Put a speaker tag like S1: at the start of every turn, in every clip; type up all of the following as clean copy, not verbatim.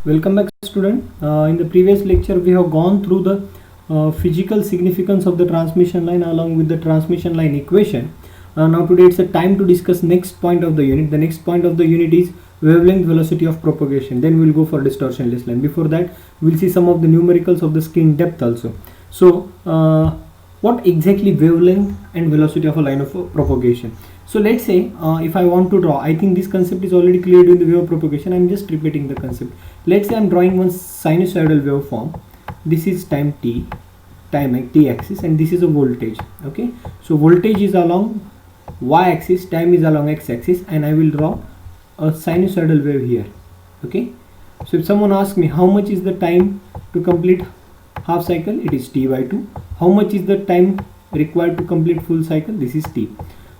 S1: Welcome back, student. In the previous lecture we have gone through the physical significance of the transmission line along with the transmission line equation. Now today it's a time to discuss next point of the unit. The next point of the unit is wavelength velocity of propagation. Then we'll go for distortionless line. Before that we'll see some of the numericals of the skin depth also. So what exactly wavelength and velocity of a line of propagation? So let's say if I want to draw, I think this concept is already clear during the wave of propagation. I'm just repeating the concept. Let's say I'm drawing one sinusoidal waveform. This is time t, time t axis, and this is a voltage. Okay, so voltage is along y axis, time is along x axis, and I will draw a sinusoidal wave here. Okay, so if someone asks me how much is the time to complete half cycle, it is t by 2. How much is the time required to complete full cycle? This is t.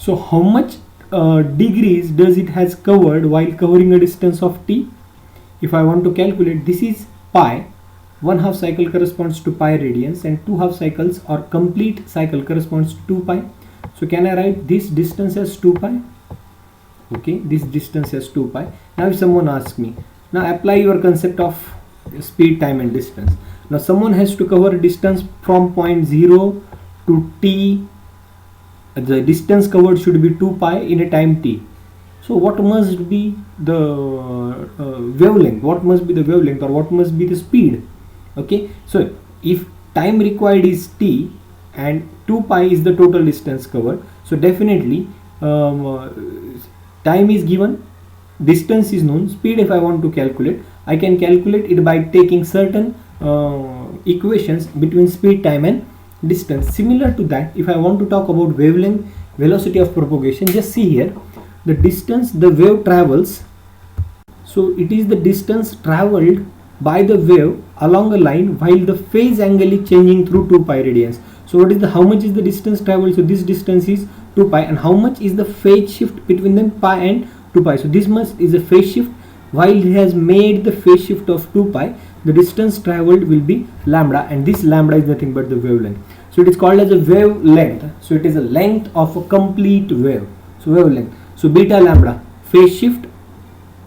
S1: So how much degrees does it has covered while covering a distance of t? If I want to calculate, this is pi. 1/2 cycle corresponds to pi radians, and 2/2 cycles or complete cycle corresponds to 2 pi. So can I write this distance as 2 pi? Okay, this distance as 2 pi. Now if someone asks me, now apply your concept of speed, time and distance. Now someone has to cover a distance from point 0 to t. The distance covered should be 2 pi in a time t. So what must be the wavelength? What must be the wavelength, or what must be the speed? Okay, so if time required is t and 2 pi is the total distance covered, so definitely time is given, distance is known, speed if I want to calculate, I can calculate it by taking certain equations between speed, time and distance. Similar to that, if I want to talk about wavelength, velocity of propagation, just see here the distance the wave travels. So it is the distance traveled by the wave along a line while the phase angle is changing through 2 pi radians. So what is the, how much is the distance traveled? So this distance is 2 pi, and how much is the phase shift between them, pi and 2 pi. So this much is a phase shift. While it has made the phase shift of 2 pi, the distance traveled will be lambda, and this lambda is nothing but the wavelength. So it is called as a wavelength. So it is a length of a complete wave. So wavelength. So beta lambda, phase shift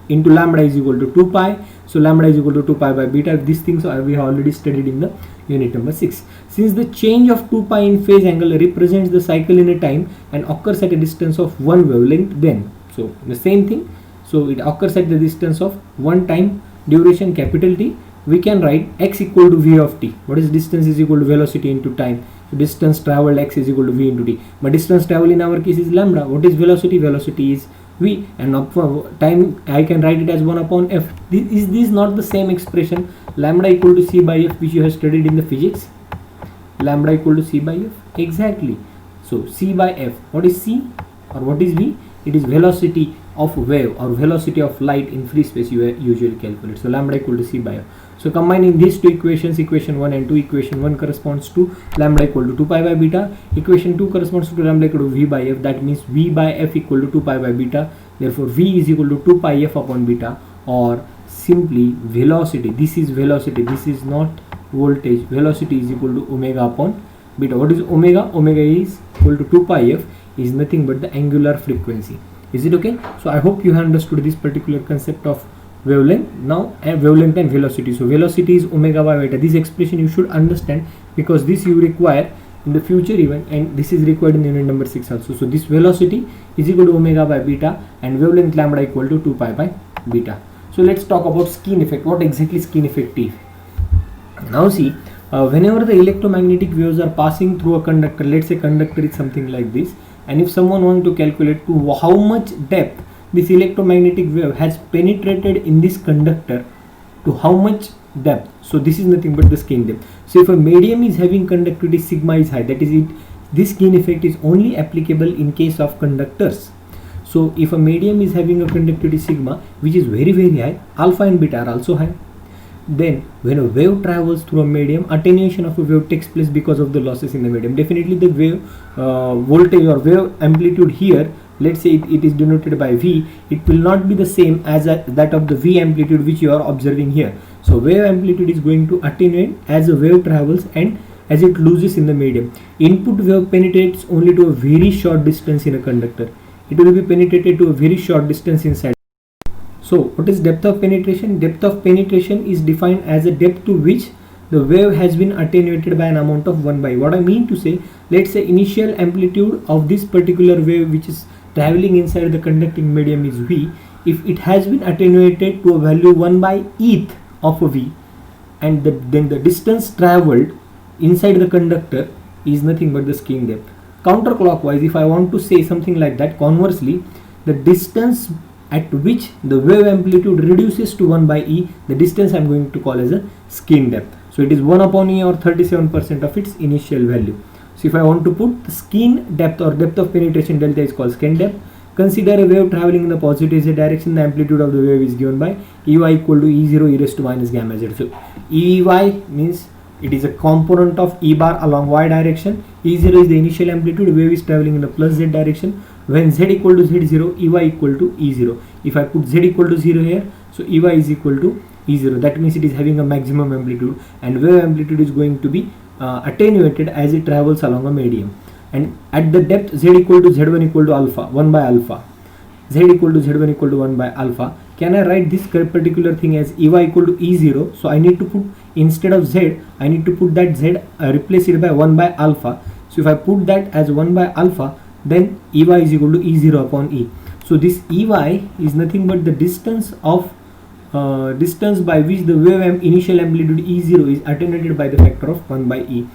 S1: into lambda is equal to 2 pi. So lambda is equal to 2 pi by beta. These things we have already studied in the unit number 6. Since the change of 2 pi in phase angle represents the cycle in a time and occurs at a distance of 1 wavelength, then so the same thing. So it occurs at the distance of 1 time duration capital T. We can write x equal to v of t. What is distance is equal to velocity into time. So distance traveled x is equal to v into t. But distance traveled in our case is lambda. What is velocity? Velocity is v, and time I can write it as 1 upon f. Is this not the same expression, lambda equal to c by f, which you have studied in the physics? Lambda equal to c by f. Exactly. So c by f. What is c or what is v? It is velocity of wave or velocity of light in free space you usually calculate. So lambda equal to c by f. So combining these two equations, equation 1 and 2, equation 1 corresponds to lambda equal to 2 pi by beta, equation 2 corresponds to lambda equal to v by f. That means v by f equal to 2 pi by beta. Therefore v is equal to 2 pi f upon beta, or simply velocity. This is velocity, this is not voltage. Velocity is equal to omega upon beta. What is omega? Omega is equal to 2 pi f, is nothing but the angular frequency. Is it okay? So I hope you have understood this particular concept of wavelength. Now wavelength and velocity. So velocity is omega by beta. This expression you should understand, because this you require in the future even, and this is required in unit number 6 also. So this velocity is equal to omega by beta, and wavelength lambda equal to 2 pi by beta. So let's talk about skin effect. What exactly skin effect is? Now see, whenever the electromagnetic waves are passing through a conductor, let's say conductor is something like this, and if someone wants to calculate to how much depth this electromagnetic wave has penetrated in this conductor, to how much depth, so this is nothing but the skin depth. So if a medium is having conductivity sigma is high, that is it, this skin effect is only applicable in case of conductors. So if a medium is having a conductivity sigma which is very high, alpha and beta are also high, then when a wave travels through a medium, attenuation of a wave takes place because of the losses in the medium. Definitely the wave voltage or wave amplitude here, let's say it is denoted by v, it will not be the same as that of the v amplitude which you are observing here. So wave amplitude is going to attenuate as a wave travels and as it loses in the medium. Input wave penetrates only to a very short distance in a conductor. It will be penetrated to a very short distance inside. So what is depth of penetration? Depth of penetration is defined as a depth to which the wave has been attenuated by an amount of 1 by. What I mean to say, let's say initial amplitude of this particular wave which is traveling inside the conducting medium is V. If it has been attenuated to a value 1 by eth of a V, and then the distance traveled inside the conductor is nothing but the skin depth. Counterclockwise, if I want to say something like that, conversely, the distance at which the wave amplitude reduces to 1 by E, the distance I am going to call as a skin depth. So it is 1 upon E, or 37% of its initial value. So if I want to put the skin depth or depth of penetration delta is called skin depth. Consider a wave traveling in the positive z direction. The amplitude of the wave is given by Ey equal to E0 e raised to minus gamma z. So Ey means it is a component of E bar along y direction. E0 is the initial amplitude. Wave is traveling in the plus z direction. When z equal to z0, Ey equal to E0. If I put z equal to 0 here, so Ey is equal to E0. That means it is having a maximum amplitude, and wave amplitude is going to be attenuated as it travels along a medium. And at the depth z equal to z1 equal to alpha, 1 by alpha, z equal to z1 equal to 1 by alpha, can I write this particular thing as Ey equal to E0? So I need to put, instead of z, I need to put that z, replace it by 1 by alpha. So if I put that as 1 by alpha, then Ey is equal to E0 upon E. So this Ey is nothing but the distance of distance by which the wave initial amplitude E0 is attenuated by the factor of 1 by E.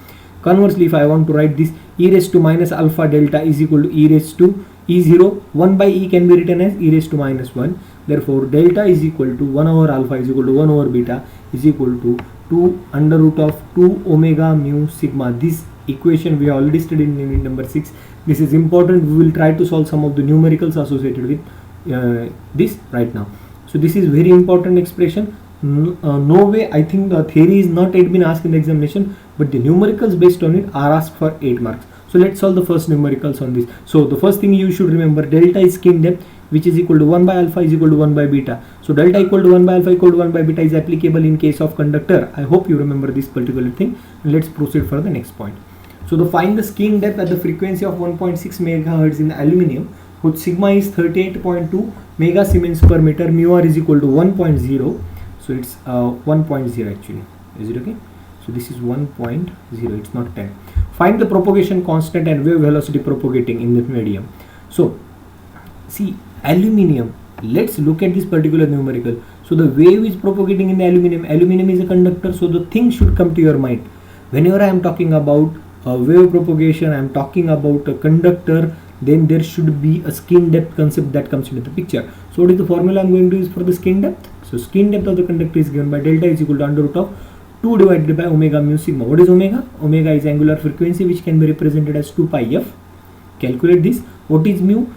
S1: Conversely, if I want to write this e raised to minus alpha delta is equal to e raised to E0, 1 by E can be written as e raised to minus 1. Therefore, delta is equal to 1 over alpha is equal to 1 over beta is equal to 2 under root of 2 omega mu sigma. This equation we have already studied in unit number 6. This is important. We will try to solve some of the numericals associated with this right now. So this is very important expression. No way, I think the theory is not yet been asked in the examination, but the numericals based on it are asked for 8 marks. So let's solve the first numericals on this. So the first thing you should remember, delta is skin depth, which is equal to 1 by alpha is equal to 1 by beta. So delta equal to 1 by alpha equal to 1 by beta is applicable in case of conductor. I hope you remember this particular thing. Let's proceed for the next point. So to find the skin depth at the frequency of 1.6 megahertz in the aluminium, whose sigma is 38.2 mega Siemens per meter, mu r is equal to 1.0. So it's 1.0 actually. Is it okay? So this is 1.0. It's not 10. Find the propagation constant and wave velocity propagating in the medium. So see, aluminium. Let's look at this particular numerical. So the wave is propagating in the aluminium. Aluminium is a conductor. So the thing should come to your mind. Whenever I am talking about wave propagation, I am talking about a conductor, then there should be a skin depth concept that comes into the picture. So what is the formula I am going to use for the skin depth? So skin depth of the conductor is given by delta is equal to under root of 2 divided by omega mu sigma. What is omega? Omega is angular frequency, which can be represented as 2 pi f. Calculate this. What is mu?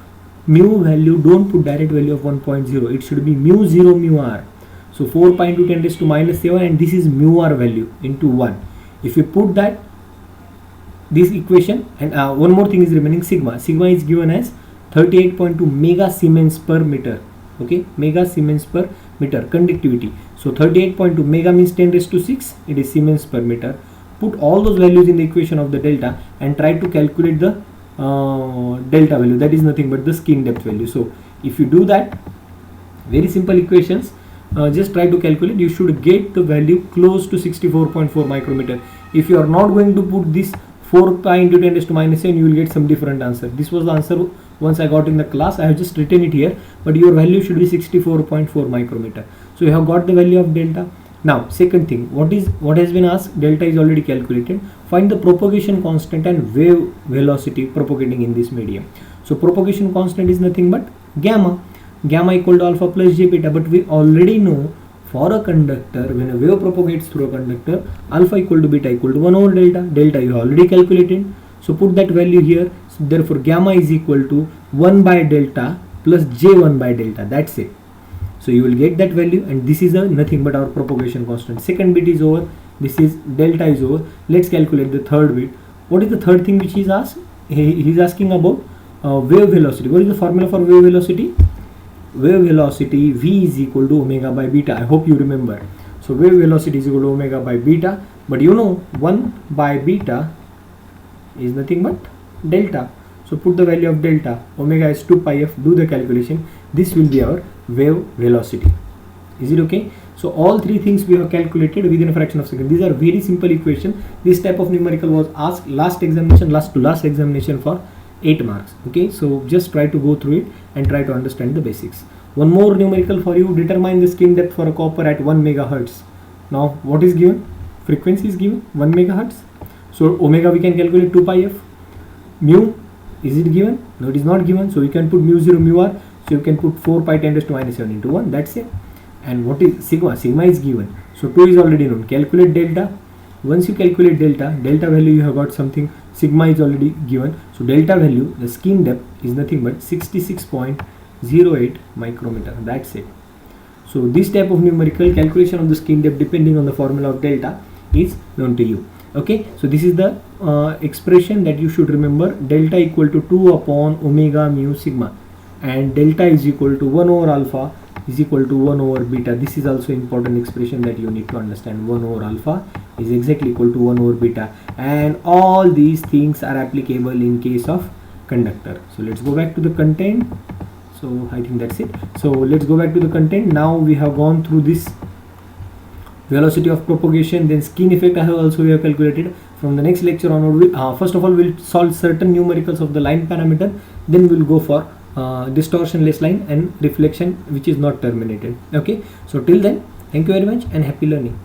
S1: Mu value, don't put direct value of 1.0. It should be mu 0 mu r. So 4 pi into 10 raised to minus 7, and this is mu r value into 1. If you put that, this equation, and one more thing is remaining, sigma. Sigma is given as 38.2 mega Siemens per meter. Okay, mega Siemens per meter conductivity. So 38.2 mega means 10 raised to 6. It is Siemens per meter. Put all those values in the equation of the delta and try to calculate the delta value. That is nothing but the skin depth value. So if you do that, very simple equations, just try to calculate. You should get the value close to 64.4 micrometer. If you are not going to put this 4 pi into 10 raised to minus 7, you will get some different answer. This was the answer once I got in the class. I have just written it here, but your value should be 64.4 micrometer. So you have got the value of delta. Now second thing, what has been asked? Delta is already calculated. Find the propagation constant and wave velocity propagating in this medium. So propagation constant is nothing but gamma. Gamma equal to alpha plus j beta, but we already know for a conductor, when a wave propagates through a conductor, alpha equal to beta equal to 1 over delta. Delta you already calculated. So put that value here. So therefore gamma is equal to 1 by delta plus j1 by delta. That's it. So you will get that value, and this is nothing but our propagation constant. Second bit is over. This is delta is over. Let's calculate the third bit. What is the third thing which he is asked? He is asking about wave velocity. What is the formula for wave velocity? Wave velocity V is equal to omega by beta. I hope you remember. So wave velocity is equal to omega by beta, but you know 1 by beta is nothing but delta. So put the value of delta. Omega is 2 pi f. Do the calculation. this will be our wave velocity. Is it okay? So all three things we have calculated within a fraction of a second. These are very simple equation. This type of numerical was asked last examination for 8 marks. Okay, so just try to go through it and try to understand the basics. One more numerical for you. Determine the skin depth for a copper at 1 megahertz. Now what is given? Frequency is given 1 megahertz. So omega we can calculate 2 pi f. Mu, is it given? No, it is not given. So you can put mu 0 mu r. So you can put 4 pi 10 raised to minus 7 into 1. That's it. And what is sigma? Sigma is given. So 2 is already known. Calculate delta. Once you calculate delta value, you have got something. Sigma is already given. So delta value, the skin depth is nothing but 66.08 micrometer. That's it. So this type of numerical calculation of the skin depth depending on the formula of delta is known to you. Okay, so this is the expression that you should remember. Delta equal to 2 upon omega mu sigma, and delta is equal to 1 over alpha is equal to 1 over beta. This is also important expression that you need to understand. 1 over alpha is exactly equal to 1 over beta, and all these things are applicable in case of conductor. So let's go back to the content. So I think that's it. So let's go back to the content. Now we have gone through this velocity of propagation, then skin effect we have calculated. From the next lecture onward, first of all we'll solve certain numericals of the line parameter, then we'll go for distortionless line and reflection which is not terminated. Okay, so till then, thank you very much and happy learning.